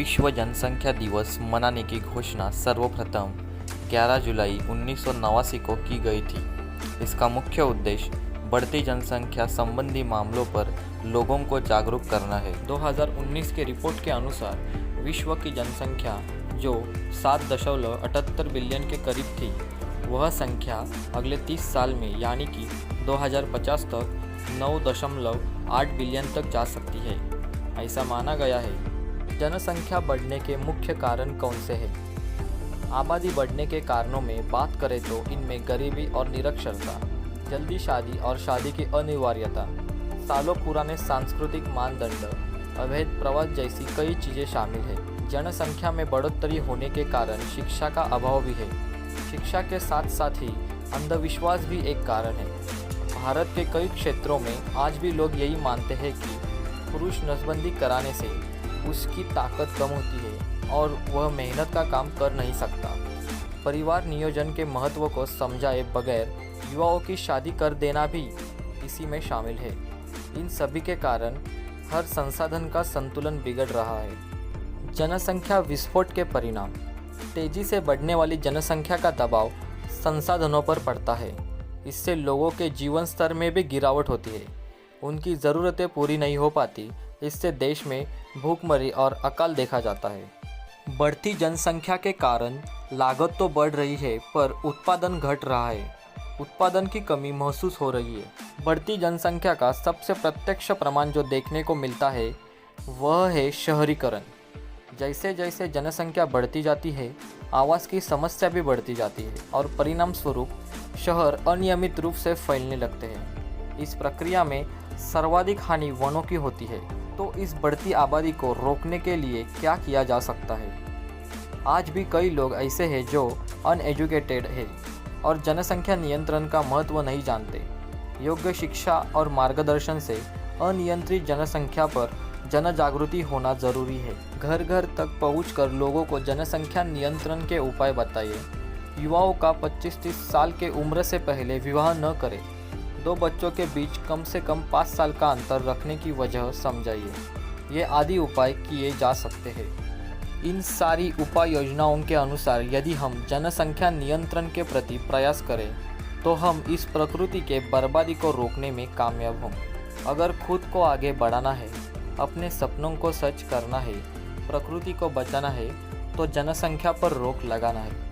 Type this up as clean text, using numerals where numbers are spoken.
विश्व जनसंख्या दिवस मनाने की घोषणा सर्वप्रथम 11 जुलाई 1989 को की गई थी। इसका मुख्य उद्देश्य बढ़ती जनसंख्या संबंधी मामलों पर लोगों को जागरूक करना है। 2019 के रिपोर्ट के अनुसार विश्व की जनसंख्या जो 7.78 बिलियन के करीब थी, वह संख्या अगले 30 साल में यानी कि 2050 तक 9.8 बिलियन तक जा सकती है, ऐसा माना गया है। जनसंख्या बढ़ने के मुख्य कारण कौन से हैं? आबादी बढ़ने के कारणों में बात करें तो इनमें गरीबी और निरक्षरता, जल्दी शादी और शादी की अनिवार्यता, सालों पुराने सांस्कृतिक मानदंड, अवैध प्रवास जैसी कई चीज़ें शामिल हैं। जनसंख्या में बढ़ोतरी होने के कारण शिक्षा का अभाव भी है। शिक्षा के साथ साथ ही अंधविश्वास भी एक कारण है। भारत के कई क्षेत्रों में आज भी लोग यही मानते हैं कि पुरुष नसबंदी कराने से उसकी ताकत कम होती है और वह मेहनत का काम कर नहीं सकता। परिवार नियोजन के महत्व को समझाए बगैर युवाओं की शादी कर देना भी इसी में शामिल है। इन सभी के कारण हर संसाधन का संतुलन बिगड़ रहा है। जनसंख्या विस्फोट के परिणाम। तेजी से बढ़ने वाली जनसंख्या का दबाव संसाधनों पर पड़ता है। इससे लोगों के जीवन स्तर में भी गिरावट होती है। उनकी ज़रूरतें पूरी नहीं हो पाती। इससे देश में भूखमरी और अकाल देखा जाता है। बढ़ती जनसंख्या के कारण लागत तो बढ़ रही है, पर उत्पादन घट रहा है। उत्पादन की कमी महसूस हो रही है। बढ़ती जनसंख्या का सबसे प्रत्यक्ष प्रमाण जो देखने को मिलता है वह है शहरीकरण। जैसे जैसे जनसंख्या बढ़ती जाती है, आवास की समस्या भी बढ़ती जाती है और परिणाम स्वरूप शहर अनियमित रूप से फैलने लगते हैं। इस प्रक्रिया में सर्वाधिक हानि वनों की होती है। तो इस बढ़ती आबादी को रोकने के लिए क्या किया जा सकता है? आज भी कई लोग ऐसे हैं जो अनएजुकेटेड है और जनसंख्या नियंत्रण का महत्व नहीं जानते। योग्य शिक्षा और मार्गदर्शन से अनियंत्रित जनसंख्या पर जन जागृति होना जरूरी है। घर घर तक पहुंचकर लोगों को जनसंख्या नियंत्रण के उपाय बताइए। युवाओं का 25-30 साल के उम्र से पहले विवाह न करें। 2 बच्चों के बीच कम से कम 5 साल का अंतर रखने की वजह समझाइए। ये आदि उपाय किए जा सकते हैं। इन सारी उपाय योजनाओं के अनुसार यदि हम जनसंख्या नियंत्रण के प्रति प्रयास करें तो हम इस प्रकृति के बर्बादी को रोकने में कामयाब हों। अगर खुद को आगे बढ़ाना है, अपने सपनों को सच करना है, प्रकृति को बचाना है, तो जनसंख्या पर रोक लगाना है।